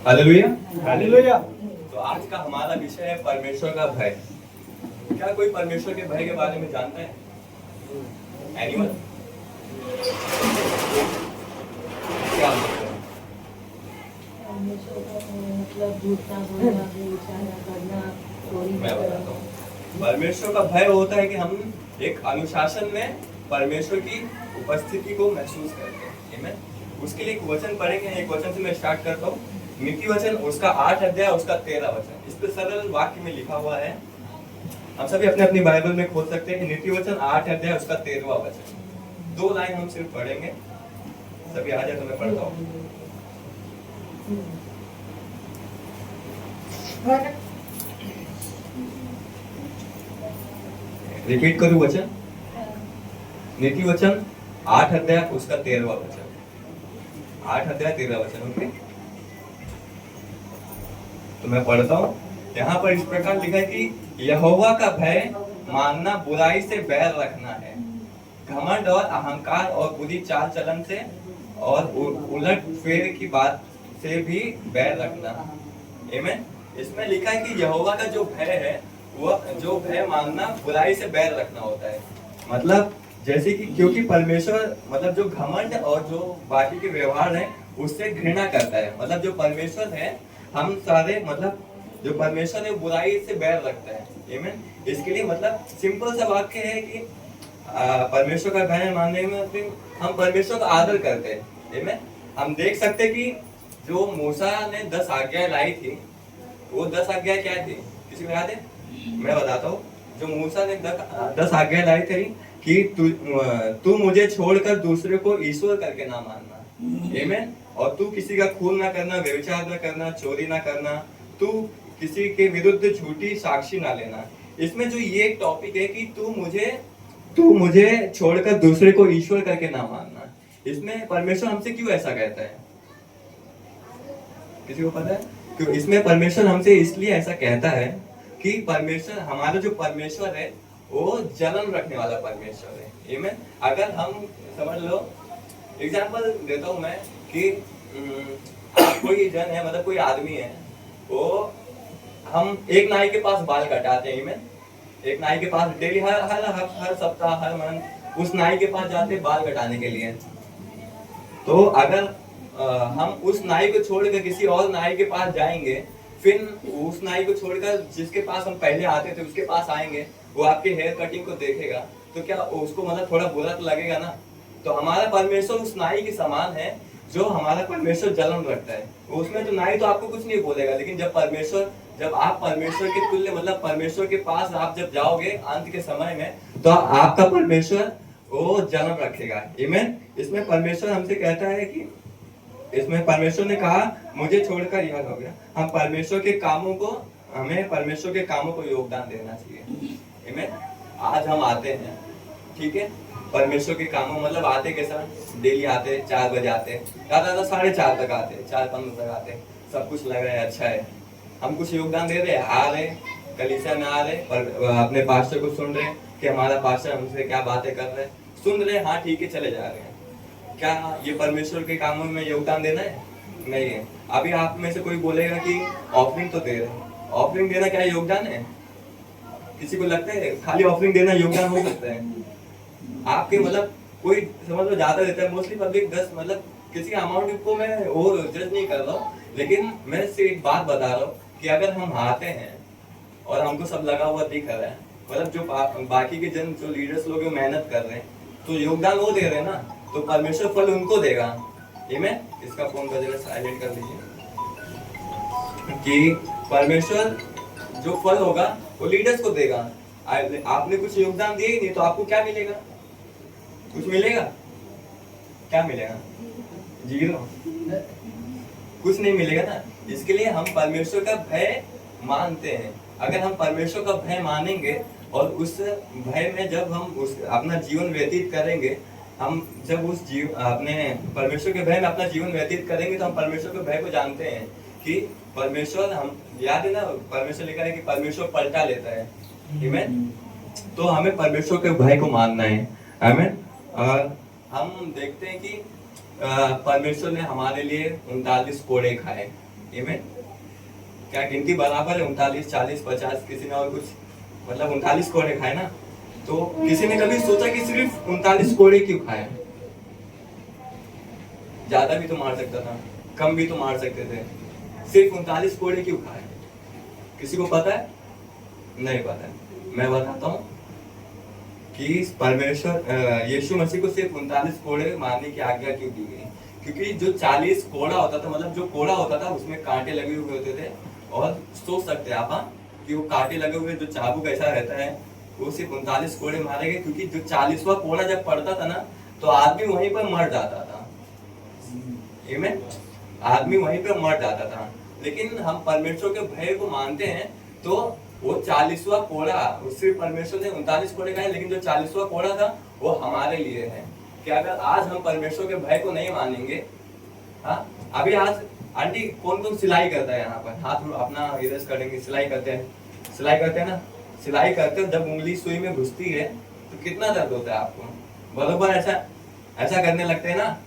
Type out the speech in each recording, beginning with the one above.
Hallelujah. Hallelujah. तो आज का हमारा विषय है परमेश्वर का भय। क्या कोई परमेश्वर के भय के बारे में जानता है? एनीवन? क्या मतलब झूठ ना बोलना, बेईमानी ना करना, चोरी ना मैं बताता करना। हूँ। परमेश्वर का भय होता है कि हम एक अनुशासन में परमेश्वर की उपस्थिति को महसूस करते हैं। आमीन। उसके लिए एक वचन पढ़ेंगे। एक वचन से मैं स्टार्ट करता हूँ। नीति वचन उसका 8 अध्याय उसका 13 वचन। इस पे सरल वाक्य में लिखा हुआ है। हम सभी अपने अपनी बाइबल में खोल सकते हैं कि नीति वचन 8 अध्याय उसका 13वां वचन। 2 लाइन हम सिर्फ पढ़ेंगे। सभी आ जाए तो मैं पढ़ता हूँ। रिपीट करूं वचन? नीति वचन 8 अध्याय उसका 13वां वचन। 8 अध्याय 13 वचन। ओके, तो मैं पढ़ता हूँ। यहाँ पर इस प्रकार लिखा है कि यहोवा का भय मानना बुराई से बैर रखना है, घमंड और अहंकार और बुरी चाल चलन से और उलट फेर की बात से भी बैर रखना। आमीन। इसमें लिखा है कि यहोवा का जो भय है, वो जो भय मानना बुराई से बैर रखना होता है। मतलब जैसे कि क्योंकि परमेश्वर मतलब जो घमंड और जो बाकी के व्यवहार है उससे घृणा करता है। मतलब जो परमेश्वर है, हम सारे मतलब जो परमेश्वर है बुराई से बैर रखता है। आमीन। इसके लिए मतलब सिंपल सा वाक्य है कि परमेश्वर का भय मानने में हम परमेश्वर का आदर करते हैं। आमीन। हम देख सकते हैं कि जो मूसा ने 10 आज्ञाएं लाई थी, वो 10 आज्ञाएं क्या थी? किसी को याद है? मैं बताता हूँ। जो मूसा ने 10 आज्ञाएं लाई थी कि तू मुझे छोड़कर दूसरे को ईश्वर करके ना मानना। आमीन। और तू किसी का खून ना करना, व्यभिचार ना करना, चोरी ना करना, तू किसी के विरुद्ध झूठी साक्षी ना लेना। इसमें जो ये टॉपिक है कि तू मुझे छोड़कर दूसरे को ईश्वर करके ना मानना, इसमें परमेश्वर हमसे क्यों ऐसा कहता है? किसी को पता है क्यों? इसमें परमेश्वर हमसे इसलिए ऐसा कहता है कि परमेश्वर, हमारा जो परमेश्वर है वो जलन रखने वाला परमेश्वर है। आमीन। अगर हम समझ लो, एग्जांपल देता हूँ मैं कि कोई जन है, मतलब कोई आदमी है, वो हम एक नाई के पास बाल कटाते हैं। आमीन। एक नाई के पास डेली हर सप्ताह, हर मंथ उस नाई के पास जाते हैं बाल कटाने के लिए। तो अगर हम उस नाई को छोड़कर किसी और नाई के पास जाएंगे, फिर उस नाई को छोड़कर जिसके पास हम पहले आते थे उसके पास आएंगे, वो आपके हेयर कटिंग को देखेगा तो क्या उसको मतलब थोड़ा बुरा तो लगेगा ना। तो हमारा परमेश्वर उस नाई के समान है जो हमारा परमेश्वर जलन रखता है। उसमें तो नाई तो आपको कुछ नहीं बोलेगा, लेकिन जब आप परमेश्वर के तुल्य मतलब परमेश्वर के पास आप जब जाओगे अंत के समय में, तो आपका परमेश्वर वो जलन रखेगा। आमीन। इसमें परमेश्वर हमसे कहता है कि इसमें परमेश्वर ने कहा मुझे छोड़कर, याद हो गया, हमें परमेश्वर के कामों को योगदान देना चाहिए। आमीन। आज हम आते हैं, ठीक है, परमेश्वर के कामों मतलब आते के साथ डेली आते, 4 बजे आते, ज्यादा 4:30 तक आते, 4:15 तक आते, सब कुछ लग रहा है अच्छा है, हम कुछ योगदान दे रहे हैं, आ रहे कलीसिया में, आ रहे पर अपने पास्टर को सुन रहे कि हमारा पास्टर हमसे क्या बातें कर रहे हैं, सुन रहे, हाँ ठीक है, चले जा रहे हैं। क्या ये परमेश्वर के कामों में योगदान देना है? नहीं है। अभी आप में से कोई बोलेगा कि ऑफरिंग तो दे रहे हैं, ऑफरिंग देना क्या योगदान है? किसी को लगता है खाली ऑफरिंग देना योगदान हो सकता है? आपके मतलब कोई समझ लो ज्यादा देता है, मोस्टली पब्लिक 10 मतलब किसी अमाउंट को मैं वो जज नहीं कर रहा हूँ, लेकिन मैं सिर्फ एक बात बता रहा हूँ कि अगर हम आते हैं और हमको सब लगा हुआ दिख रहा है, मतलब जो बाकी के जन जो लीडर्स लोग मेहनत कर रहे हैं, तो योगदान वो दे रहे हैं ना, तो परमेश्वर फल उनको देगा। आमीन। इसका फोन का जरा साइलेंट कर लीजिए कि परमेश्वर जो फल होगा वो लीडर्स को देगा। आपने कुछ योगदान दिया ही नहीं तो आपको क्या मिलेगा? कुछ मिलेगा? क्या मिलेगा? 0, कुछ नहीं मिलेगा ना। इसके लिए हम परमेश्वर का भय मानते हैं। अगर हम परमेश्वर का भय मानेंगे और उस भय में जब हम अपना जीवन व्यतीत करेंगे, हम जब अपने परमेश्वर के भय में अपना जीवन व्यतीत करेंगे, तो हम परमेश्वर के भय को जानते हैं कि परमेश्वर, हम याद है ना, परमेश्वर लिखा है कि परमेश्वर पलटा लेता है। आमीन। तो हमें परमेश्वर के भय को मानना है। आमीन। और हम देखते हैं कि परमेश्वर ने हमारे लिए 39 कोड़े खाए। आमीन। क्या गिनती बराबर है? 39, 40, 50, किसी ने और कुछ मतलब 39 कोड़े खाए ना। तो किसी ने कभी सोचा कि सिर्फ 39 कोड़े क्यों खाए? ज्यादा भी तो मार सकता था, कम भी तो मार सकते थे, सिर्फ 39 कोड़े क्यों खाए? किसी को पता है? नहीं पता है। मैं बताता हूँ कि परमेश्वर यीशु मसीह को सिर्फ 39 कोड़े मारने की आज्ञा क्यों दी गई? क्योंकि जो 40 कोड़ा होता था, मतलब जो कोड़ा होता था उसमें कांटे लगे हुए होते थे। और सोच सकते हैं आप, हाँ, कि वो कांटे लगे हुए जो चाबुक ऐसा रहता है, वो सिर्फ 39 कोड़े मारे गए क्योंकि जो 40वां कोड़ा जब पड़ता था ना, तो आदमी वहीं पर मर जाता था। आमीन। आदमी वहीं पर मर जाता था। लेकिन हम परमेश्वर के भय को मानते हैं, तो वो 40वां कोड़ा, सिर्फ परमेश्वर ने 39 कोड़े खाए, लेकिन जो 40वां कोड़ा था वो हमारे लिए है। कि अगर आज हम परमेश्वर के भय को नहीं मानेंगे, हाँ, अभी आज आंटी कौन कौन सिलाई करता है यहाँ पर? हाथ अपना इधर करेंगे, सिलाई करते हैं, सिलाई करते हैं ना। सिलाई करते हो, जब उंगली सुई में घुसती है तो कितना दर्द होता है आपको? बरोबर ऐसा ऐसा करने लगते हैं ना।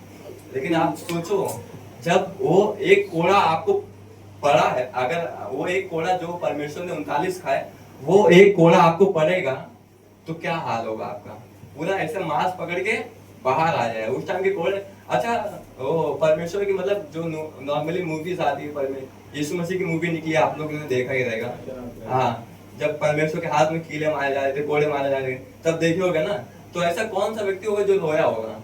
लेकिन आप सोचो, जब वो एक कोड़ा आपको पड़ा है, अगर वो एक कोड़ा जो परमेश्वर ने 39 खाए, वो एक कोड़ा आपको पड़ेगा, तो क्या हाल होगा आपका? पूरा ऐसे मांस पकड़ के बाहर आ जाए उस टाइम के कोड़े। अच्छा, वो परमेश्वर की मतलब जो नॉर्मली मूवीज आती है, यीशु मसीह की मूवी निकली, आप लोगों ने देखा ही रहेगा। हाँ, जब परमेश्वर के हाथ में कीले मारे जा रहे थे, कोड़े मारे जा रहे थे, तब देखे होगा ना। तो ऐसा कौन सा व्यक्ति होगा जो रोया होगा?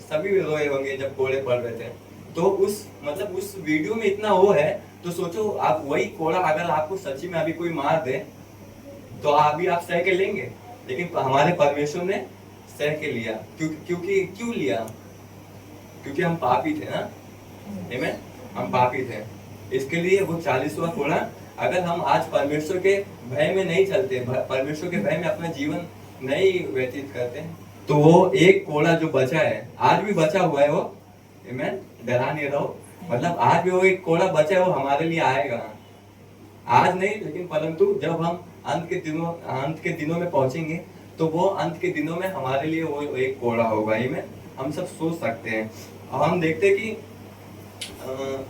सभी रोए होंगे जब कोड़े पड़ रहे थे। तो उस मतलब उस वीडियो में इतना वो है, तो सोचो आप वही कोड़ा अगर आपको सच्ची में अभी कोई मार दे, तो अभी आप सह के लेंगे। लेकिन हमारे परमेश्वर ने सह के लिया। क्योंकि क्यों लिया? क्योंकि हम पापी थे ना। आमीन। हम पापी थे, इसके लिए वो 40वां कोड़ा। अगर हम आज परमेश्वर के भय में नहीं चलते, परमेश्वर के भय में अपना जीवन नहीं व्यतीत करते, तो वो एक कोड़ा जो बचा है, आज भी बचा हुआ है वो, आमीन, डरा नहीं रहो, मतलब आज भी वो एक कोड़ा बचा है, वो हमारे लिए आएगा। आज नहीं, लेकिन परंतु जब हम अंत के दिनों में पहुंचेंगे, तो वो अंत के दिनों में हमारे लिए वो एक कोड़ा होगा। आमीन। हम सब सोच सकते हैं। और हम देखते हैं कि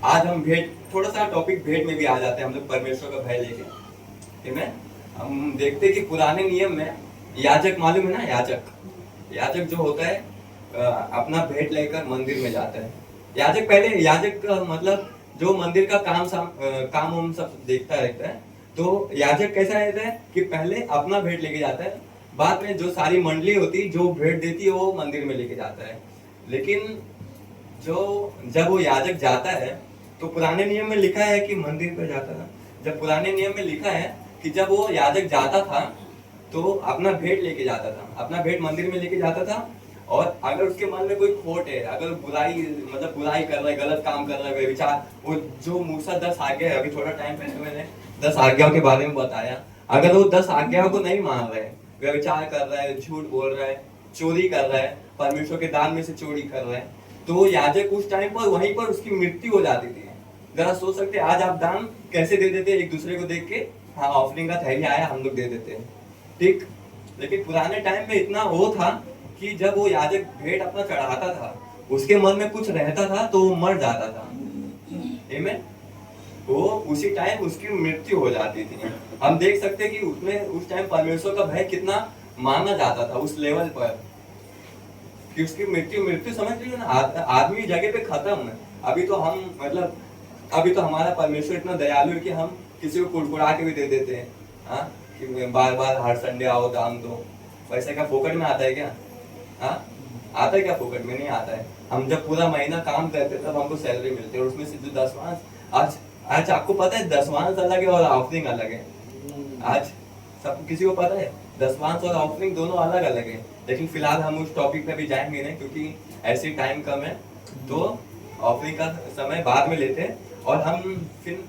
आज हम भेंट, थोड़ा सा टॉपिक भेंट में भी आ जाते हैं हम लोग परमेश्वर का भय लेके। आमीन। हम देखते हैं कि पुराने नियम में याजक, मालूम है ना, याजक जो होता है अपना भेंट लेकर मंदिर में जाता है। याजक का मतलब जो मंदिर का काम हम सब देखता रहता है। तो याजक कैसा रहता है कि पहले अपना भेंट लेके जाता है, बाद में जो सारी मंडली होती है जो भेंट देती है वो मंदिर में लेके जाता है। लेकिन जब वो याजक जाता है, तो पुराने नियम में लिखा है कि मंदिर पर जाता था। जब पुराने नियम में लिखा है कि जब वो याजक जाता था तो अपना भेंट लेके जाता था, अपना भेंट मंदिर में लेके जाता था। और अगर उसके मन में कोई खोट है, अगर बुराई कर रहा है, गलत काम कर रहा है, व्यभिचार, वो जो मूसा 10 आज्ञा है, अभी थोड़ा टाइम पहले मैंने 10 आज्ञाओं के बारे में बताया, अगर वो 10 आज्ञाओं को नहीं मान रहे, व्यभिचार कर रहा है, झूठ बोल रहा है, चोरी कर रहा है, परमेश्वर के दान में से चोरी कर रहा है, तो याजक उस टाइम पर वहीं पर उसकी मृत्यु हो जाती थी। जरा सोच सकते हैं आज आप दान कैसे दे देते, एक दूसरे को देख के, हाँ ऑफरिंग का थैली आया हम लोग दे देते हैं, ठीक। लेकिन पुराने टाइम में इतना वो था कि जब वो याजक भेंट अपना चढ़ाता था, उसके मन में कुछ रहता था तो वो मर जाता था। आमीन। वो उसी टाइम उसकी मृत्यु हो जाती थी। हम देख सकते हैं कि उसमें उस टाइम परमेश्वर का भय कितना माना जाता था उस लेवल पर, कि उसकी मृत्यु समझ लीजिए ना, आदमी जगह पे खत्म है। अभी तो हमारा परमेश्वर इतना दयालु है कि हम किसी को कुड़कुड़ा के भी दे देते हैं, हाँ, कि बार बार हर संडे आओ दाम दो। पैसा क्या फोकट में आता है क्या? हाँ, आता है क्या? फोकट में नहीं आता है। हम जब पूरा महीना काम करते तब हमको सैलरी मिलती है, और उसमें से जो 10वां, आज आपको पता है 10वां अलग है और ऑफरिंग अलग है। आज सब किसी को पता है 10वां और ऑफरिंग दोनों अलग अलग है। लेकिन फिलहाल हम उस टॉपिक पे भी जाएंगे नहीं, क्योंकि ऐसी टाइम कम है, तो ऑफरिंग का समय बाद में लेते हैं। और हम फिर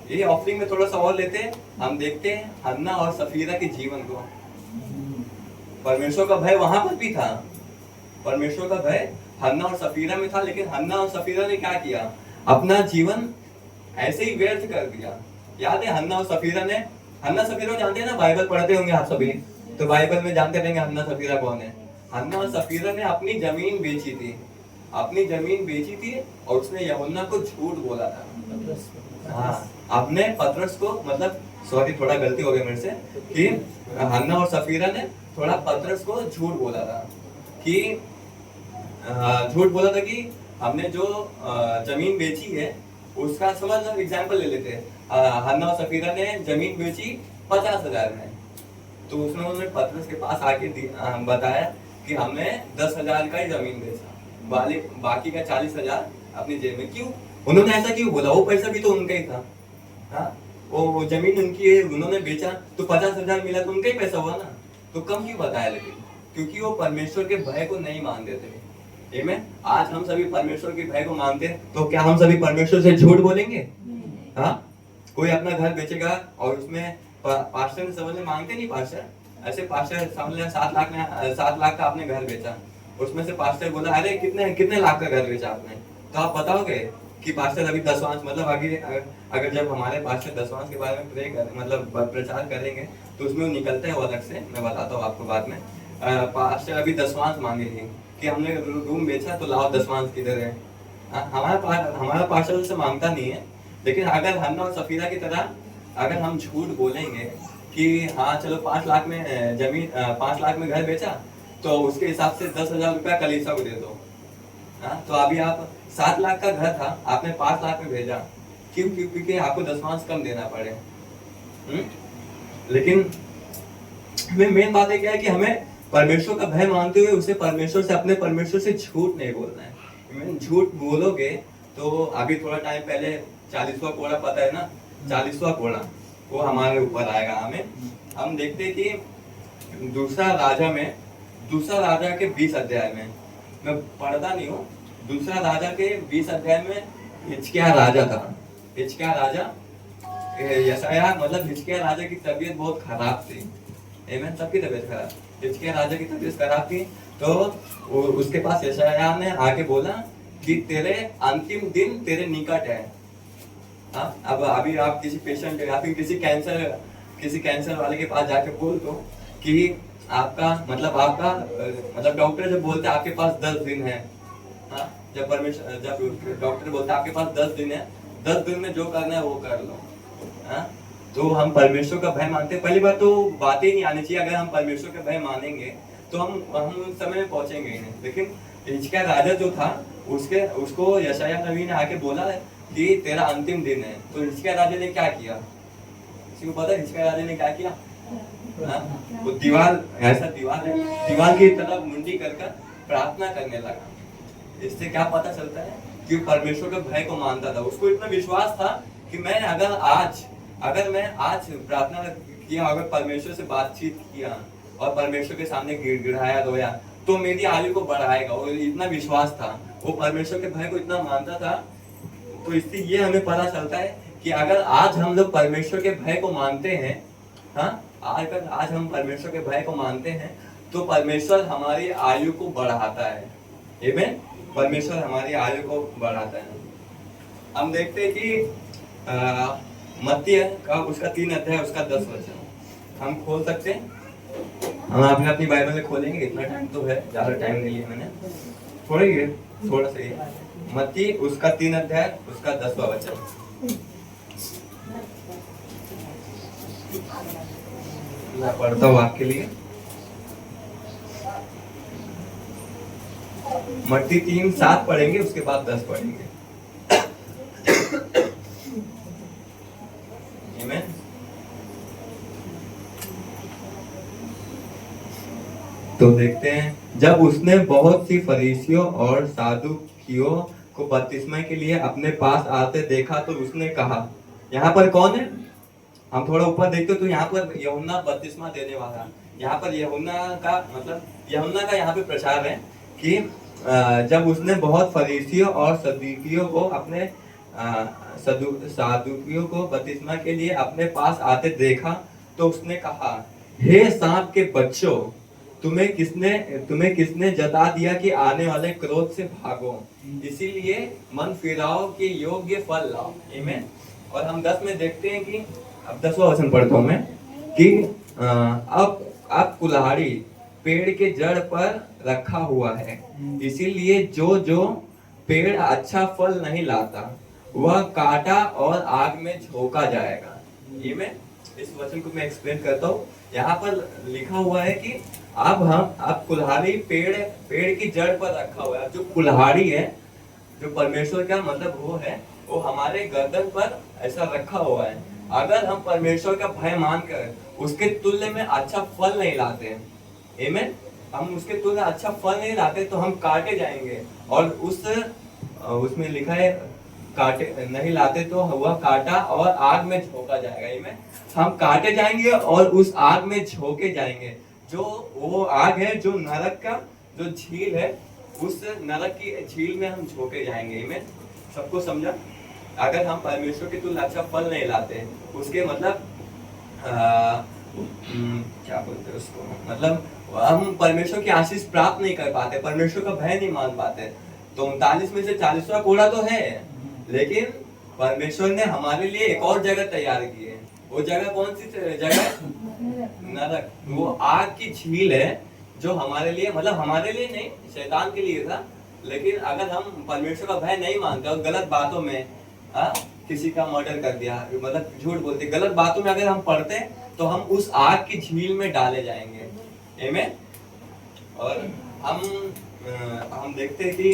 ये ऑफरिंग में थोड़ा सा और लेते हैं, हम देखते हैं हन्ना और सफीरा के जीवन को। परमेश्वर का भय वहां पर भी था, परमेश्वर का भय हन्ना और सफीरा में था, लेकिन हन्ना और सफीरा ने क्या किया? अपना जीवन ऐसे ही व्यर्थ कर दिया। याद है हन्ना सफीरा जानते हैं ना, बाइबल पढ़ते होंगे आप सभी, तो बाइबल में जानते रहेंगे हन्ना सफीरा कौन है। हन्ना और सफीरा ने अपनी जमीन बेची थी, अपनी जमीन बेची थी और उसने यूहन्ना को झूठ बोला था। हाँ, आपने पतरस को, मतलब सॉरी थोड़ा गलती हो गई मेरे से, कि हन्ना और सफीरा ने थोड़ा पतरस को झूठ बोला था कि हमने जो जमीन बेची है उसका, समझ लो एग्जाम्पल ले लेते हैं, हन्ना और सफीरा ने जमीन बेची 50,000 में, तो उसने उन्होंने पतरस के पास आके बताया कि हमने 10,000 का ही जमीन बेचा, बाकी का 40,000 अपनी जेब में। क्यों उन्होंने ऐसा क्यों बोला? वो पैसा भी तो उनका ही था। हाँ, वो जमीन उनकी है, उन्होंने बेचा तो 50,000 मिला तो उनका ही पैसा हुआ ना, तो कम क्यों बताया? लेकिन क्योंकि वो परमेश्वर के भय को नहीं मानते थे। आमीन। आज हम सभी परमेश्वर के भय को मानते हैं, तो क्या हम सभी परमेश्वर से झूठ बोलेंगे? हाँ, कोई अपना घर बेचेगा और उसमें पास्टर ने समझ में मांगते नहीं, पास्टर ऐसे, पास्टर समझ लें 7 लाख का आपने घर बेचा, उसमें से पास्टर बोला अरे कितने लाख का घर बेचा आपने, तो आप बताओगे कि पास्टर अभी दसवांश, मतलब आगे अगर जब हमारे पास्टर दसवांश के बारे में मतलब प्रचार करेंगे तो उसमें वो निकलते हैं वो अलग से, मैं बताता हूँ आपको बाद में। पास्टर अभी दसवांश मांगेंगे कि हमने रूम बेचा तो लाओ दसवांश किधर है। हमारा पास्टर से मांगता नहीं है, लेकिन अगर हन्ना और सफीरा की तरह अगर हम झूठ बोलेंगे कि हाँ चलो 5 लाख में जमीन 5 लाख में घर बेचा, तो उसके हिसाब से 10,000 रुपया कलीसिया को दे दो। हाँ, तो अभी आप 7 लाख का घर था, आपने 5 लाख में भेजा, क्योंकि आपको दसवांश कम देना पड़े। लेकिन मेन बात है क्या है कि हमें परमेश्वर का भय मानते हुए उसे अपने परमेश्वर से झूठ नहीं बोलना है। झूठ बोलोगे तो अभी थोड़ा टाइम पहले 40वां कोड़ा, पता है ना, 40वां कोड़ा वो हमारे ऊपर आएगा। हमें हम देखते हैं कि दूसरा राजा के 20 अध्याय में, मैं पढ़ता नहीं हूँ, दूसरा राजा के 20 अध्याय में हिजकिय्याह राजा था। हिजकिय्याह राजा, यशायाह मतलब हिजकिय्याह राजा की तबीयत बहुत खराब थी। आमीन, सबकी तबीयत खराब, हिजकिय्याह राजा की तबीयत खराब थी, तो उसके पास यशायाह ने आके बोला कि तेरे अंतिम दिन तेरे निकट है। हाँ, अब अभी आप किसी पेशेंट या फिर किसी कैंसर वाले के पास जाके बोल दो कि आपका डॉक्टर जब बोलते हैं आपके पास 10 दिन है, हाँ, जब डॉक्टर बोलता है आपके पास 10 दिन है, 10 दिन में जो करना है वो कर लो। हाँ, तो हम परमेश्वर का भय मानते हैं। पहली बात तो बातें नहीं आनी चाहिए, अगर हम परमेश्वर का भय मानेंगे तो हम उस समय में पहुंचेंगे ही नहीं। लेकिन हिजकिय्याह राजा जो था, उसको यशायाह नबी ने आके बोला कि तेरा अंतिम दिन है, तो हिजकिय्याह राजा ने क्या किया? किसी को पता है हिजकिय्याह राजा ने क्या किया? वो दीवार है, दीवार की तरफ मुंडी कर प्रार्थना करने लगा। इससे क्या पता चलता है कि परमेश्वर के भय को मानता था। उसको इतना विश्वास था कि अगर मैं आज प्रार्थना किया, अगर परमेश्वर से बातचीत किया और परमेश्वर के सामने गिड़गिड़ाया, रोया, तो मेरी आयु को बढ़ाएगा। और इतना विश्वास था, वो परमेश्वर के भय को इतना मानता था। तो इससे ये हमें पता चलता है कि अगर आज हम लोग परमेश्वर के भय को मानते हैं, हाँ, अगर आज हम परमेश्वर के भय को मानते हैं, तो परमेश्वर हमारी आयु को बढ़ाता है। आमीन, परमेश्वर हमारी आयु को बढ़ाता है। हम देखते हैं कि मत्ती का उसका 3 अध्याय उसका 10 वचन हम खोल सकते हैं। हम अपनी बाइबल में खोलेंगे, इतना टाइम तो है, ज्यादा टाइम नहीं लिया मैंने, थोड़ा सा ही। मत्ती उसका 3 अध्याय उसका 10वां वचन मैं पढ़ता हूँ आपके लिए। मत्ती 3:7 पढ़ेंगे, उसके बाद 10 पढ़ेंगे। आमीन। तो देखते हैं, जब उसने बहुत सी फरीसियों और सादुकियों को बपतिस्मा के लिए अपने पास आते देखा तो उसने कहा, यहाँ पर कौन है? हम थोड़ा ऊपर देखते तो यहाँ पर यूहन्ना बपतिस्मा देने वाला, यहाँ पर यूहन्ना का यहाँ पे प्रचार है कि जब उसने बहुत फरीसियों और सदुकियों को सादुकियों को बपतिस्मा के लिए अपने पास आते देखा तो उसने कहा, हे सांप के बच्चों, तुम्हें किसने जता दिया कि आने वाले क्रोध से भागो, इसीलिए मन फिराओ कि योग्य फल लाओ। आमीन। और हम 10 में देखते हैं कि अब 10वां वचन पढ़ता हूं मैं कि अब कुल्हाड़ी पेड़ के जड़ पर रखा हुआ है, इसीलिए जो जो पेड़ अच्छा फल नहीं लाता वह काटा और आग में झोंका जाएगा। ये मैं इस वचन को मैं एक्सप्लेन करता हूँ। यहाँ पर लिखा हुआ है कि अब कुल्हाड़ी पेड़ की जड़ पर रखा हुआ है। जो कुल्हाड़ी है, जो परमेश्वर का मतलब वो है, वो हमारे गर्दन पर ऐसा रखा हुआ है। अगर हम परमेश्वर का भय मानकर उसके तुल्य में अच्छा फल नहीं लाते हैं, आमीन, हम उसके तुल्य अच्छा फल नहीं लाते तो हम काटे जाएंगे। और उसमें लिखा है काटे नहीं लाते तो वह काटा और आग में झोंका जाएगा। आमीन, हम काटे जाएंगे और उस आग में झोंके जाएंगे। जो वो आग है, जो नरक का जो झील है, उस नरक की झील में हम झोंके जाएंगे। आमीन, सबको समझा? अगर हम परमेश्वर के तुल्य अच्छा फल नहीं लाते, उसके मतलब क्या बोलते हैं उसको, मतलब हम परमेश्वर की आशीष प्राप्त नहीं कर पाते, परमेश्वर का भय नहीं मान पाते। तो 39 में से 40वां कोड़ा तो है, लेकिन परमेश्वर ने हमारे लिए एक और जगह तैयार की है। वो जगह कौन सी जगह? नरक। वो आग की झील है जो हमारे लिए, मतलब हमारे लिए नहीं, शैतान के लिए था। लेकिन अगर हम परमेश्वर का भय नहीं मानते और गलत बातों में किसी का मर्डर कर दिया, मतलब झूठ बोलते, गलत बातों में अगर हम पढ़ते तो हम उस आग की झील में डाले जाएंगे। आमीन। और हम देखते हैं कि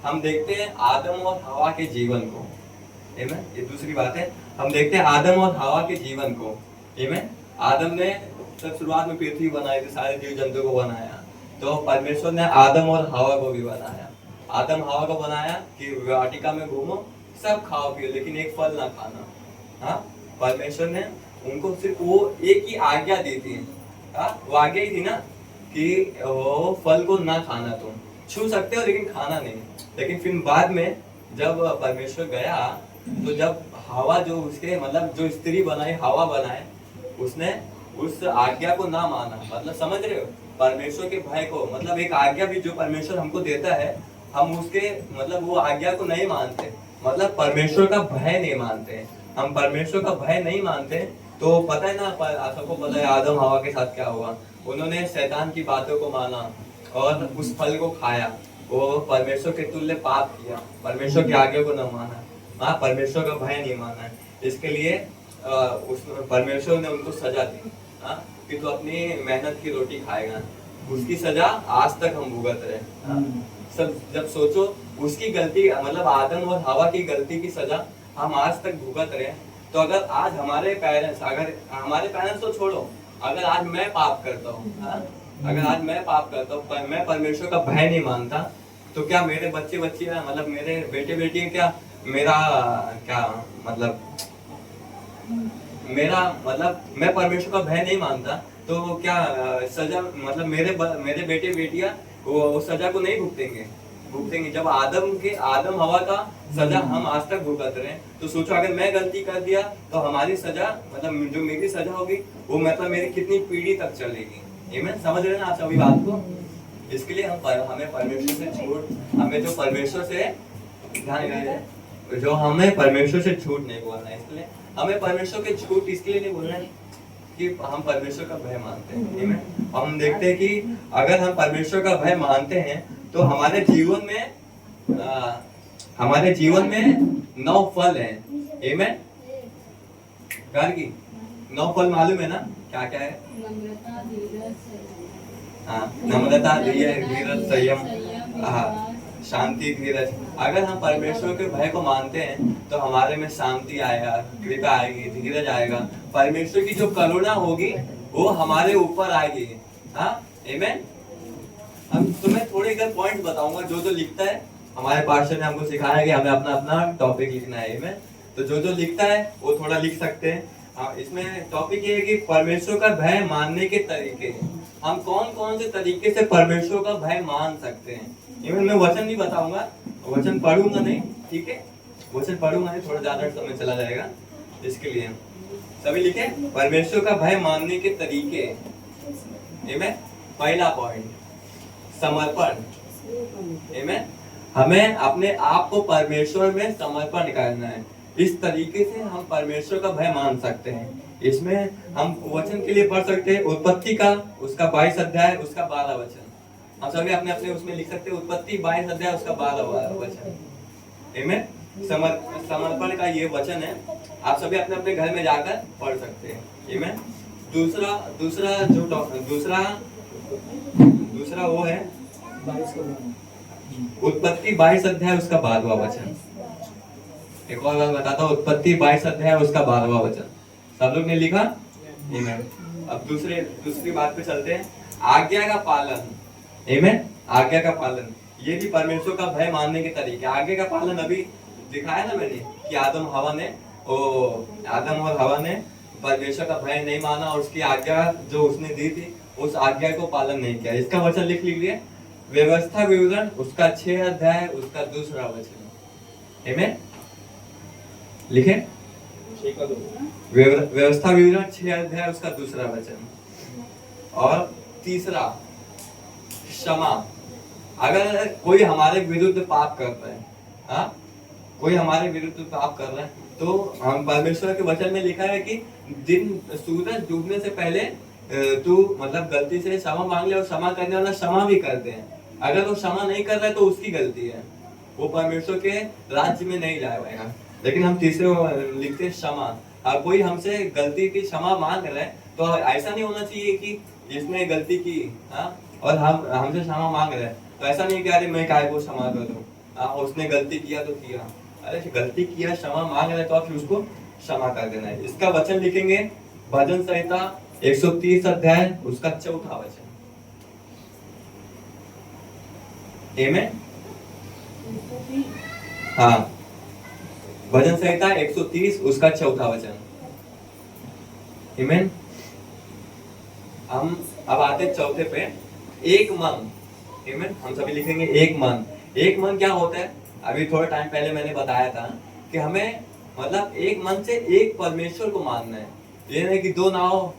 हम देखते हैं आदम और हवा के जीवन को। आमीन, ये दूसरी बात है। हम देखते हैं आदम और हवा के जीवन को। आमीन। आदम ने सब शुरुआत में पृथ्वी बनाई थी, सारे जीव जंतु को बनाया, तो परमेश्वर ने आदम और हवा को भी बनाया। आदम हवा को बनाया कि वाटिका में घूमो, सब खाओ पियो, लेकिन एक फल ना खाना। हाँ, परमेश्वर ने उनको सिर्फ वो एक ही आज्ञा दी थी। वो आज्ञा ही थी ना कि वो फल को ना खाना, तुम छू सकते हो लेकिन खाना नहीं। लेकिन फिर बाद में जब परमेश्वर गया, तो जब हवा, जो उसके मतलब जो स्त्री बनाई, हवा बनाए, उसने उस आज्ञा को ना माना। मतलब समझ रहे हो, परमेश्वर के भय को, मतलब एक आज्ञा भी जो परमेश्वर हमको देता है, हम उसके मतलब वो आज्ञा को नहीं मानते, मतलब परमेश्वर का भय नहीं मानते। हम परमेश्वर का भय नहीं मानते तो पता है ना, सबको पता है आदम हवा के साथ क्या हुआ। उन्होंने शैतान की बातों को माना और उस फल को खाया। वो परमेश्वर के तुल्य पाप किया, परमेश्वर की आज्ञा को न माना। हाँ, परमेश्वर का भय नहीं माना। इसके लिए उस परमेश्वर ने उनको सजा दी कि तू अपनी मेहनत की रोटी खाएगा। उसकी सजा आज तक हम भुगत रहे। सब जब सोचो, उसकी गलती, मतलब आदम और हवा की गलती की सजा हम आज तक भुगत रहे हैं। तो अगर आज हमारे पेरेंट्स तो छोड़ो, अगर आज मैं पाप करता हूँ, अगर आज मैं पाप करता हूँ, मैं परमेश्वर का भय नहीं मानता, तो क्या मेरे बच्चे मतलब मेरे बेटे बेटी क्या मेरा क्या मतलब मैं परमेश्वर का भय नहीं मानता, तो क्या सजा, मतलब मेरे बेटे बेटियां वो सजा को नहीं भुगतेंगे। जब आदम हवा का सजा हम आज तक भुगत रहे हैं, तो सोचो अगर मैं गलती कर दिया तो हमारी सजा, मतलब जो मेरी सजा होगी वो मतलब मेरी कितनी पीढ़ी तक चलेगी। आमीन, समझ रहे ना आप सभी बात को? इसके लिए हमें परमेश्वर से झूठ, हमें जो परमेश्वर से हमें परमेश्वर से झूठ नहीं बोलना है। इसलिए हमें परमेश्वर के झूठ इसके लिए नहीं बोलना है कि हम परमेश्वर का भय मानते हैं। आमीन। हम देखते हैं कि अगर हम परमेश्वर का भय मानते हैं तो हमारे जीवन में 9 फल हैं। आमीन। घर की 9 फल मालूम है ना, क्या क्या है? नम्रता, धीरज, संयम, शांति, धीरज। अगर हम परमेश्वर के भय को मानते हैं तो हमारे में शांति आएगा, कृपा आएगी, धीरज आएगा, परमेश्वर की जो करुणा होगी वो हमारे ऊपर आएगी। आमीन। हम तुम्हें थोड़े इधर पॉइंट बताऊंगा जो लिखता है। हमारे पास्टर ने हमको सिखाया है कि हमें अपना अपना टॉपिक लिखना है। आमीन। तो जो लिखता है वो थोड़ा लिख सकते हैं। इसमें टॉपिक ये है कि परमेश्वर का भय मानने के तरीके। हम कौन कौन से तरीके से परमेश्वर का भय मान सकते हैं। इवन मैं वचन नहीं बताऊंगा, वचन पढ़ूंगा नहीं, ठीक है? वचन पढ़ूंगा नहीं, थोड़ा ज्यादा समय चला जाएगा, इसके लिए सभी लिखे परमेश्वर का भय मानने के तरीके। आमीन। पहला पॉइंट, समर्पण। आमीन। हमें अपने आप को परमेश्वर में समर्पण करना है। इस तरीके से हम परमेश्वर का भय मान सकते हैं। इसमें हम वचन के लिए पढ़ सकते हैं उत्पत्ति का उसका 22 अध्याय उसका 12 वचन। हम सभी अपने अपने उसमें लिख सकते हैं उत्पत्ति 22 अध्याय उसका 12 वचन। आमीन। समर्पण का ये वचन है, आप सभी अपने अपने घर में जाकर पढ़ सकते हैं। आमीन। दूसरा दूसरा जो दूसरा वो है उत्पत्ति 22 अध्याय उसका 12वां वचन। एक और बात बताता हूँ, उत्पत्ति 22 अध्याय उसका 12वां वचन। सब लोग ने लिखा? आमीन। अब दूसरी बात पे चलते हैं, आज्ञा का पालन। आमीन। आज्ञा का पालन, ये भी परमेश्वर का भय मानने के तरीके। आज्ञा का पालन अभी दिखाया ना मैंने कि आदम और हवा ने परमेश्वर का भय नहीं माना और उसकी आज्ञा जो उसने दी थी उस आज्ञा को पालन नहीं किया। इसका वचन लिख लीजिए, व्यवस्था विवरण उसका 6 अध्याय उसका 2 वचन। आमीन। लिखे व्यवस्था विवरण 6 अध्याय उसका 2 वचन। और तीसरा क्षमा। अगर कोई हमारे विरुद्ध पाप करता है, हाँ, कोई हमारे विरुद्ध पाप कर रहा है, तो हम परमेश्वर के वचन में लिखा है कि सूरज डूबने से पहले तू मतलब गलती से क्षमा मांग ले, और क्षमा करने वाला क्षमा भी करते हैं। अगर वो क्षमा नहीं कर रहा है तो उसकी गलती है, वो परमेश्वर के राज्य में नहीं जाएगा। लेकिन हम तीसरे लिखते हैं क्षमा। कोई हमसे गलती की क्षमा मांग रहा है तो ऐसा नहीं होना चाहिए कि इसने गलती की, हाँ, और हम हमसे क्षमा मांग रहे हैं तो ऐसा नहीं कि अरे मैं काय को क्षमा कर दूं, उसने गलती किया तो किया। अरे गलती किया, क्षमा मांग रहे तो आप फिर उसको क्षमा कर देना है। इसका वचन लिखेंगे भजन संहिता 130 अध्याय उसका 4 वचन। आमीन। हाँ, भजन संहिता 130 उसका 4 वचन। आमीन। हम अब आते चौथे पे, एक मन। आमीन। हम सभी लिखेंगे एक मन। एक मन क्या होता है? अभी थोड़ा टाइम पहले मैंने बताया था कि हमें मतलब एक मन से एक परमेश्वर को मानना है। ये नहीं कि दो नाव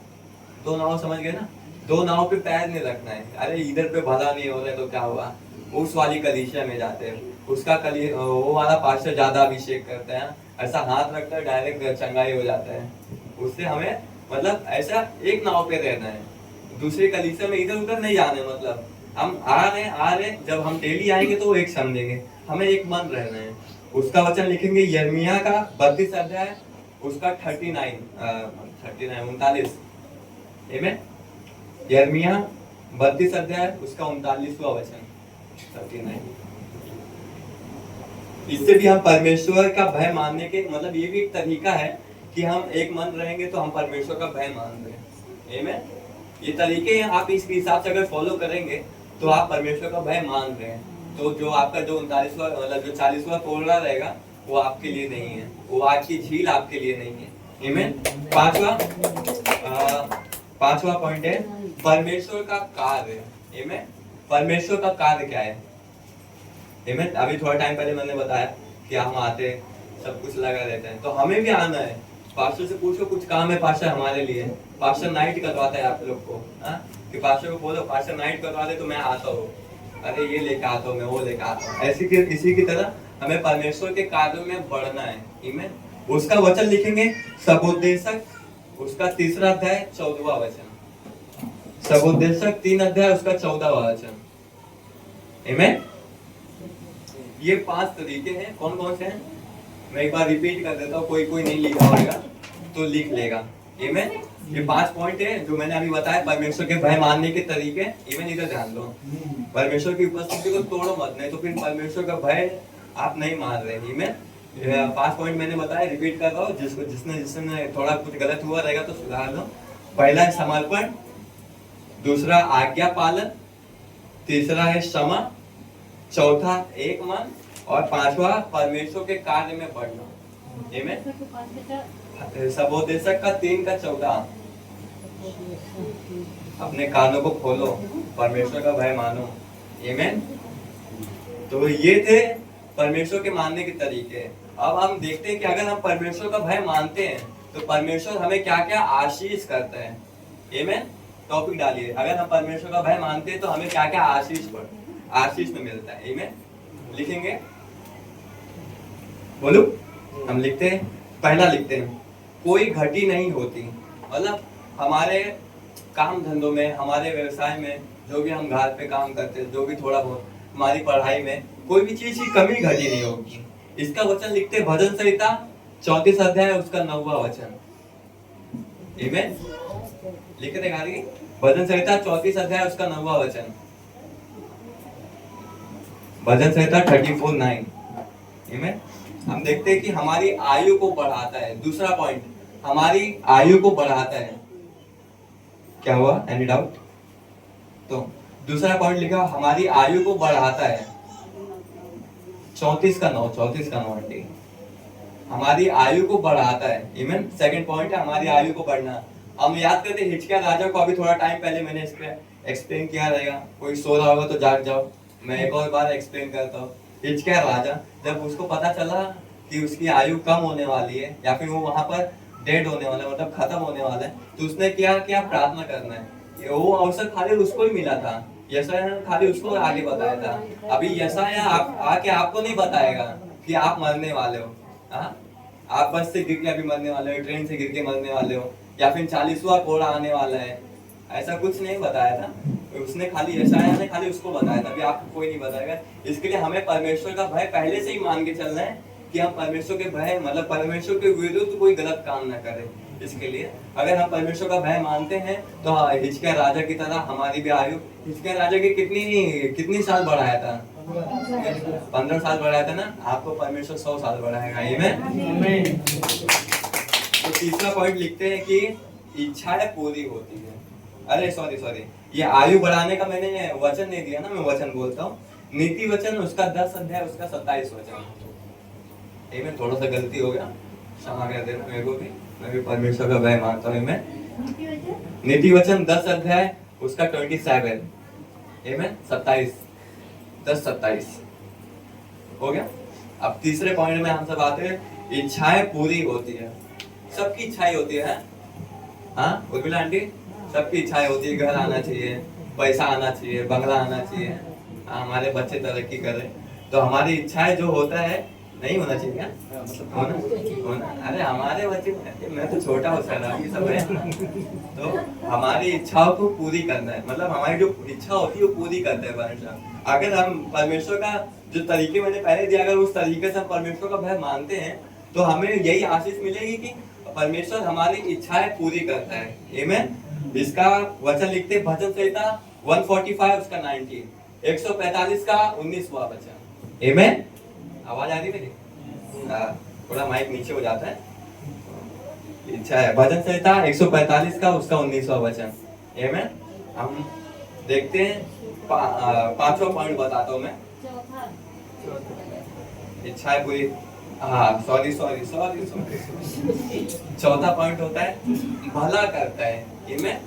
समझ गए ना, 2 नाव पे पैर नहीं रखना है। अरे इधर पे भला नहीं हो रहा है तो क्या हुआ, उस वाली कलीसिया में जाते हैं, उसका वो वाला पास्टर ज्यादा अभिषेक करता है, ऐसा हाथ रखकर डायरेक्ट चंगाई हो जाता है। उससे हमें मतलब ऐसा एक नाव पे रहना है, दूसरी कलीसिया में इधर उधर नहीं जाना है। मतलब हम आ रहे जब हम डेली आएंगे तो एक समझेंगे, हमें एक मन रहना है। उसका वचन लिखेंगे यिर्मयाह का 32 अध्याय उसका 39 आमीन। यिर्मयाह 32 अध्याय उसका 39वां वचन 39। इससे भी हम परमेश्वर का भय मानने के मतलब ये भी एक तरीका है कि हम एक मन रहेंगे तो हम परमेश्वर का भय मान रहे हैं। आमीन। ये तरीके हैं, आप इसके हिसाब से अगर फॉलो करेंगे तो आप परमेश्वर का भय मान रहे हैं। तो जो आपका जो 39वां मतलब जो 40वां कोरड़ा रहेगा वो आपके लिए नहीं है, वो आज की झील आपके लिए नहीं है। आमीन। पांचवा पॉइंट है परमेश्वर का कार्य। आमीन। परमेश्वर का कार्य क्या है? आमीन। अभी थोड़ा टाइम पहले मैंने बताया कि हम आते सब कुछ लगा रहता है, तो हमें भी आना है। पास्टर से पूछो कुछ काम है पास्टर हमारे लिए, पास्टर नाइट करवाता है आप लोग को, हाँ, कि पास्टर को बोलो पास्टर नाइट करवा दे तो मैं आता हूँ, अरे ये लेके आता हूँ, मैं वो लेके आता हूँ। इसी की तरह हमें परमेश्वर के कार्यों में बढ़ना है। आमीन। उसका वचन लिखेंगे सबोपदेशक उसका 3 अध्याय 14वां वचन। सबोपदेशक 3 अध्याय उसका 14वां वचन। आमीन। ये 5 तरीके हैं। कौन कौन से हैं मैं एक बार रिपीट कर देता हूँ, कोई नहीं लिखा होगा तो लिख लेगा। आमीन। ये 5 पॉइंट है जो मैंने अभी बताया परमेश्वर के भय मानने के तरीके। आमीन। इधर ध्यान दो, परमेश्वर की उपस्थिति को तोड़ो मत, नहीं तो फिर परमेश्वर का भय आप नहीं मान रहे। आमीन। 5 पॉइंट मैंने बताया, रिपीट कर रहा हूँ, जिसने थोड़ा कुछ गलत हुआ रहेगा तो सुधार लो। पहला है समर्पण, दूसरा आज्ञा पालन, तीसरा है क्षमा, चौथा एक मन, और 5वां परमेश्वर के कार्य में बढ़ना। आमीन। सबोपदेशक का 3 का 14। अपने कानों को खोलो, परमेश्वर का भय मानो। आमीन। तो ये थे परमेश्वर के मानने के तरीके। अब हम देखते हैं कि अगर हम परमेश्वर का भय मानते हैं तो परमेश्वर हमें क्या क्या आशीष करता है। आमीन। टॉपिक डालिए, अगर हम परमेश्वर का भय मानते हैं तो हमें क्या क्या आशीष में मिलता है। आमीन। लिखेंगे, बोलो हम लिखते हैं, पहला लिखते हैं, कोई घटी नहीं होती। मतलब हमारे काम धंधों में, हमारे व्यवसाय में, जो भी हम घर पे काम करते हैं, जो भी थोड़ा बहुत हमारी पढ़ाई में, कोई भी चीज की कमी घटी नहीं होगी। इसका वचन लिखते हैं भजन संहिता 34 अध्याय उसका 9वां वचन। आमीन। लिख देगा भजन संहिता 34 अध्याय उसका 9वां वचन। भजन संहिता 34:9। आमीन। हम देखते हैं कि हमारी आयु को बढ़ाता है। दूसरा पॉइंट, हमारी आयु को बढ़ाता है। क्या हुआ? Any doubt? तो दूसरा पॉइंट लिखा, हमारी आयु को बढ़ाता है। 34 का 9 आंटी, हमारी आयु को बढ़ाता है। आमीन। सेकंड पॉइंट है हमारी आयु को बढ़ना। हम याद करते हैं हिजकिय्याह राजा को, अभी थोड़ा टाइम पहले मैंने इस पे एक्सप्लेन किया रहेगा, कोई सो रहा होगा तो जाग जाओ, मैं एक और बार एक्सप्लेन करता हूँ। हिजकिय्याह राजा, जब उसको पता चला कि उसकी आयु कम होने वाली है या फिर वो वहां पर डेड होने वाला है, मतलब खत्म होने वाला है, तो उसने क्या किया? प्रार्थना करना है। वो अवसर खाली उसको ही मिला था, यशायाह ने खाली उसको आगे बताया था। अभी यशायाह आके आपको नहीं बताएगा कि आप मरने वाले हो। हाँ, आप बस से गिर के अभी मरने वाले हो, ट्रेन से गिर के मरने वाले हो, या फिर 40वां कोड़ा आने वाला है, ऐसा कुछ नहीं बताया था। उसने खाली, यशायाह ने खाली उसको बताया था, अभी आपको कोई नहीं बताएगा। इसके लिए हमें परमेश्वर का भय पहले से ही मान के चलना है कि हम परमेश्वर के भय, मतलब परमेश्वर के विरुद्ध कोई गलत काम ना करें। इसके लिए अगर हम परमेश्वर का भय मानते हैं तो हिजकिय्याह राजा की तरह हमारी भी आयु, हिजकिय्याह राजा की कितनी साल बढ़ाया था? 15 साल बढ़ाया था ना। आपको परमेश्वर 100 साल बढ़ाएगा। आमीन। तो तीसरा पॉइंट लिखते हैं कि इच्छाएं पूरी होती है। अरे सॉरी, ये आयु बढ़ाने का मैंने वचन नहीं दिया ना, मैं वचन बोलता हूँ। नीति वचन उसका 10 अध्याय उसका 27 वचन। आमीन। थोड़ा सा गलती हो गया, क्षमा कर देना मेरे को भी, मैं भी परमेश्वर का भय मानता हूँ। मैं नीति वचन 10 अध्याय उसका 27। आमीन। 27, 10-27 हो गया। अब तीसरे पॉइंट में हम सब आते हैं, इच्छाएं पूरी होती है। सबकी इच्छाएं होती है। हाँ उर्मिला आंटी, सबकी इच्छाएं होती है। घर आना चाहिए, पैसा आना चाहिए, बंगला आना चाहिए, हमारे बच्चे तरक्की करें, तो हमारी इच्छाएं जो होता है, नहीं होना चाहिए क्या? होना। अरे हमारे बच्चे, मैं तो छोटा हो शराबी सब है, तो हमारी इच्छाओं को पूरी करना है, मतलब हमारी जो इच्छा होती है वो पूरी करता है परमेश्वर। अगर हम परमेश्वर का जो तरीके मैंने पहले दिया, अगर उस तरीके से हम परमेश्वर का भय मानते हैं तो हमें यही आशीष मिलेगी कि परमेश्वर हमारी इच्छाएं पूरी करता है। आमीन। इसका वचन लिखते भजन संहिता 145 उसका 19, 145 का 19वां वचन। आमीन। आवाज आ रही मेरी? थोड़ा माइक नीचे हो जाता है। इच्छा है भजन संहिता 145 का उसका 19वां वचन। आमीन। हम देखते हैं, पांचवा पॉइंट बताता हूँ मैं। इच्छा पूरी, हाँ सॉरी, चौथा पॉइंट होता है भला करता है। आमीन।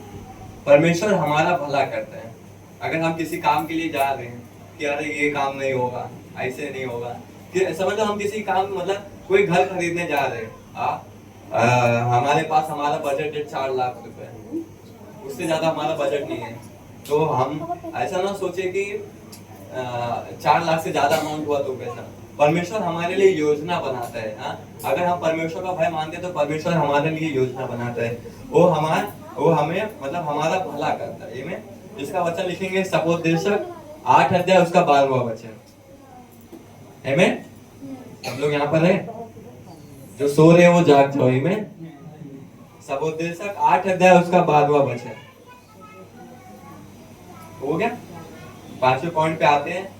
परमेश्वर हमारा भला करता है। अगर हम किसी काम के लिए जा रहे हैं कि अरे ये काम नहीं होगा, ऐसे नहीं होगा, कि समझ लो हम किसी काम, मतलब कोई घर खरीदने जा रहे हैं, हमारे पास हमारा बजट है 4 लाख रुपए, उससे ज्यादा हमारा बजट नहीं है, तो हम ऐसा ना सोचे कि 4 लाख से ज्यादा अमाउंट हुआ तो कैसा। परमेश्वर हमारे लिए योजना बनाता है। हाँ, अगर हम परमेश्वर का भय मानते हैं तो परमेश्वर हमारे लिए योजना बनाता है। वो हमें, मतलब हमारा भला करता है। आमीन। इसका वचन लिखेंगे सबोपदेशक 8 अध्याय उसका 12वां वचन। आमीन। सब लोग यहाँ पर है, जो सो रहे हैं वो जाग जाओ। आमीन। सबोपदेशक 8 अध्याय उसका 12वां वचन हो गया। पांचवें पॉइंट पे आते हैं,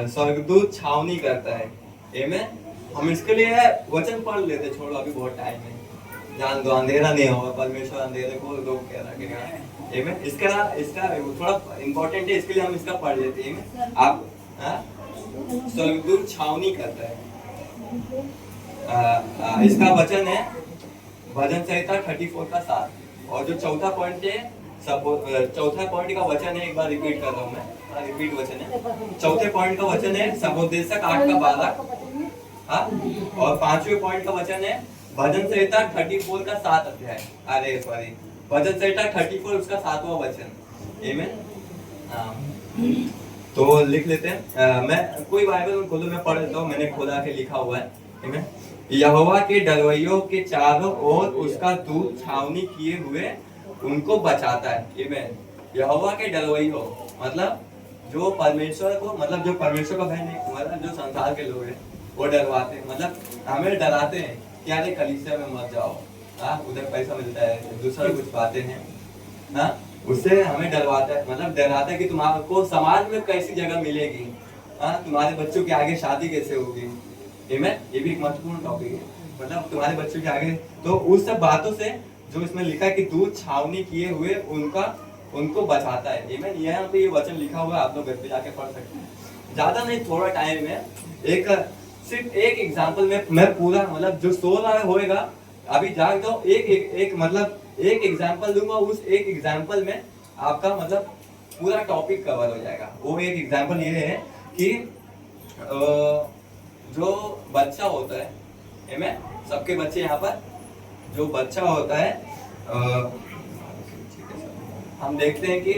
स्वर्गदूत छावनी करता है। आमीन। हम इसके लिए वचन पढ़ लेते, छोड़ो अभी बहुत टाइम है, जान दो, अंधेरा नहीं होगा, परमेश्वर अंधेरे को लोग कह रहा है। आमीन। इसका थोड़ा इंपॉर्टेंट है, इसके लिए हम इसका पढ़ लेते हैं। आप स्वर्गदूत छावनी करता है। इसका वचन है भजन संहिता 34 का 7। और जो चौथा पॉइंट है, चौथा पॉइंट का वचन है, एक बार रिपीट कर रहा हूँ मैं, रिपीट वचन है। चौथे पॉइंट का वचन है सबोपदेशक 8 का 12। हाँ, और पांचवें पॉइंट का वचन है भजन संहिता 34 का 7 अध्याय, अरे सॉरी, भजन संहिता 34 उसका 7वां वचन। आमीन। तो लिख लेते हैं। मैं कोई बाइबल खोलो, मैं पढ़ लेता हूँ, मैंने खोला के लिखा हुआ है। आमीन। यहोवा के डरवैयों के चारों ओर उसका दूत छावनी किए हुए उनको बचाता है। आमीन। यहोवा के डरवैयों मतलब जो परमेश्वर को, मतलब जो परमेश्वर का भय नहीं, मतलब जो संसार के लोग हैं वो डरवाते हैं, मतलब हमें डराते हैं कि अरे कलीसिया में मत जाओ, हाँ उधर पैसा मिलता है, दूसरा कुछ बातें हैं, हाँ उससे हमें डरवाता है, मतलब डराता है कि तुम्हारे समाज में कैसी जगह मिलेगी, हाँ तुम्हारे बच्चों के आगे शादी कैसे होगी। आमीन। ये भी एक महत्वपूर्ण टॉपिक है, मतलब तुम्हारे बच्चों के आगे, तो उस सब बातों से जो इसमें लिखा है कि दूत छावनी किए हुए उनको बचाता है। आमीन। यहाँ पे ये वचन लिखा हुआ है, आप लोग घर पे जाके पढ़ सकते हैं। ज्यादा नहीं, थोड़ा टाइम है, सिर्फ एक एग्जांपल में मैं पूरा, मतलब जो 16 होएगा अभी जाग जाओ, एक एग्जांपल दूंगा, उस एक एग्जांपल में आपका मतलब पूरा टॉपिक कवर हो जाएगा। वो एक एग्जांपल ये है कि जो बच्चा होता है, आमीन, सबके बच्चे यहाँ पर, जो बच्चा होता है हम देखते हैं कि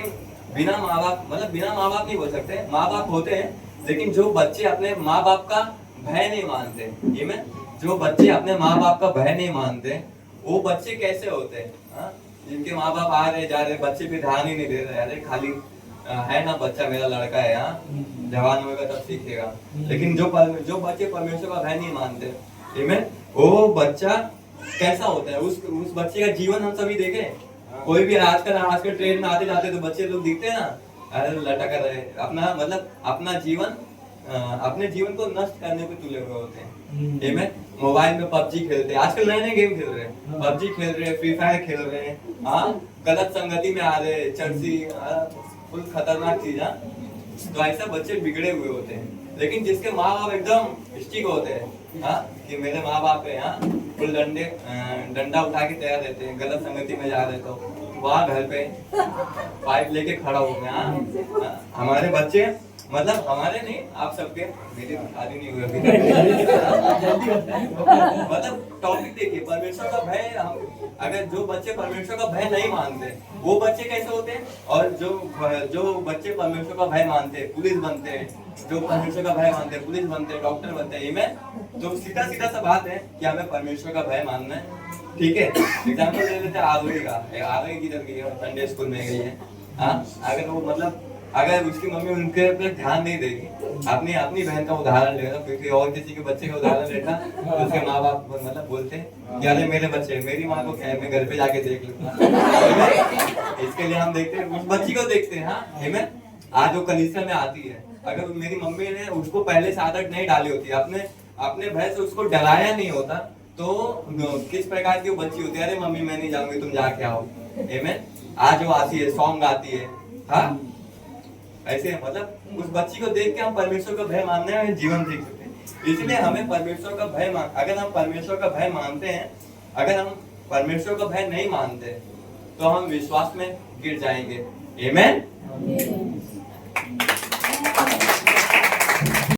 बिना माँ बाप, मतलब बिना माँ बाप नहीं बोल सकते, माँ बाप होते हैं, लेकिन जो बच्चे अपने माँ बाप का भय नहीं मानते, आमीन, जो बच्चे अपने माँ बाप का भय नहीं मानते, वो बच्चे कैसे होते हैं, हाँ? जिनके माँ बाप आ रहे जा रहे, बच्चे पे ध्यान ही नहीं दे रहे, अरे खाली है ना बच्चा, मेरा लड़का है, हाँ जवान होगा तब सीखेगा। लेकिन जो बच्चे परमेश्वर का भय नहीं मानते, आमीन, वो बच्चा कैसा होता है, उस बच्चे का जीवन हम सभी देखे, कोई भी आजकल ट्रेन में आते जाते तो बच्चे लोग दिखते हैं ना, अरे लटक रहे, अपना मतलब अपने जीवन को नष्ट करने पे तुले हुए होते हैं। आमीन। मोबाइल में पबजी खेलते हैं, आजकल नए नए गेम खेल रहे हैं, पबजी खेल रहे हैं, फ्री फायर खेल रहे हैं, हाँ गलत संगति में आ रहे, चर्सी, फुल खतरनाक चीज, हाँ तो ऐसा बच्चे बिगड़े हुए होते हैं। लेकिन जिसके माँ बाप एकदम स्टिक होते हैं, हाँ कि मेरे माँ बाप है, हाँ फुल डंडा उठा के तैयार रहते हैं, गलत संगति में जा रहे तो वहाँ घर पे पाइप लेके खड़ा हो गया, हाँ हमारे बच्चे, मतलब हमारे नहीं, आप सबके, मेरी शादी नहीं हुई अभी मतलब टॉपिक देखिए, परमेश्वर का भय, हम अगर जो बच्चे परमेश्वर का भय नहीं मानते वो बच्चे कैसे होते हैं, और जो बच्चे परमेश्वर का भय मानते हैं पुलिस बनते हैं, जो परमेश्वर का भय मानते हैं पुलिस बनते हैं, डॉक्टर बनते हैं। आमीन। तो सीधा सीधा सा बात है कि हमें परमेश्वर का भय मानना है, ठीक है। एग्जाम्पल ले लेते हैं आरोही का, आरोही किधर गई है, संडे स्कूल में गई है, हाँ अगर वो मतलब अगर उसकी मम्मी उनके ऊपर ध्यान नहीं देगी, अपनी बहन का उदाहरण लेगा, क्योंकि और किसी के बच्चे का उदाहरण लेता तो उसके माँ बाप मतलब बोलते हैं कि अरे मेरे बच्चे, मेरी माँ को क्या है, मैं घर पे जाके देख लूंगा। इसके लिए हम देखते हैं, उस बच्ची को देखते हैं, हाँ आमीन, आज वो कलीसिया में आती है, अगर मेरी मम्मी ने उसको पहले से आदत नहीं डाली होती, अपने भय से उसको डराया नहीं होता, तो किस प्रकार की वो बच्ची होती है, अरे मम्मी मैं नहीं जाऊंगी, तुम जाके आओ। आमीन। आज वो आती है, सॉन्ग गाती है, हाँ ऐसे मतलब उस बच्ची को देख के हम परमेश्वर का भय मानने में जीवन सीख सकते हैं। इसलिए हमें परमेश्वर का भय अगर हम परमेश्वर का भय मानते हैं, अगर हम परमेश्वर का भय नहीं मानते तो हम विश्वास में गिर जाएंगे। आमीन।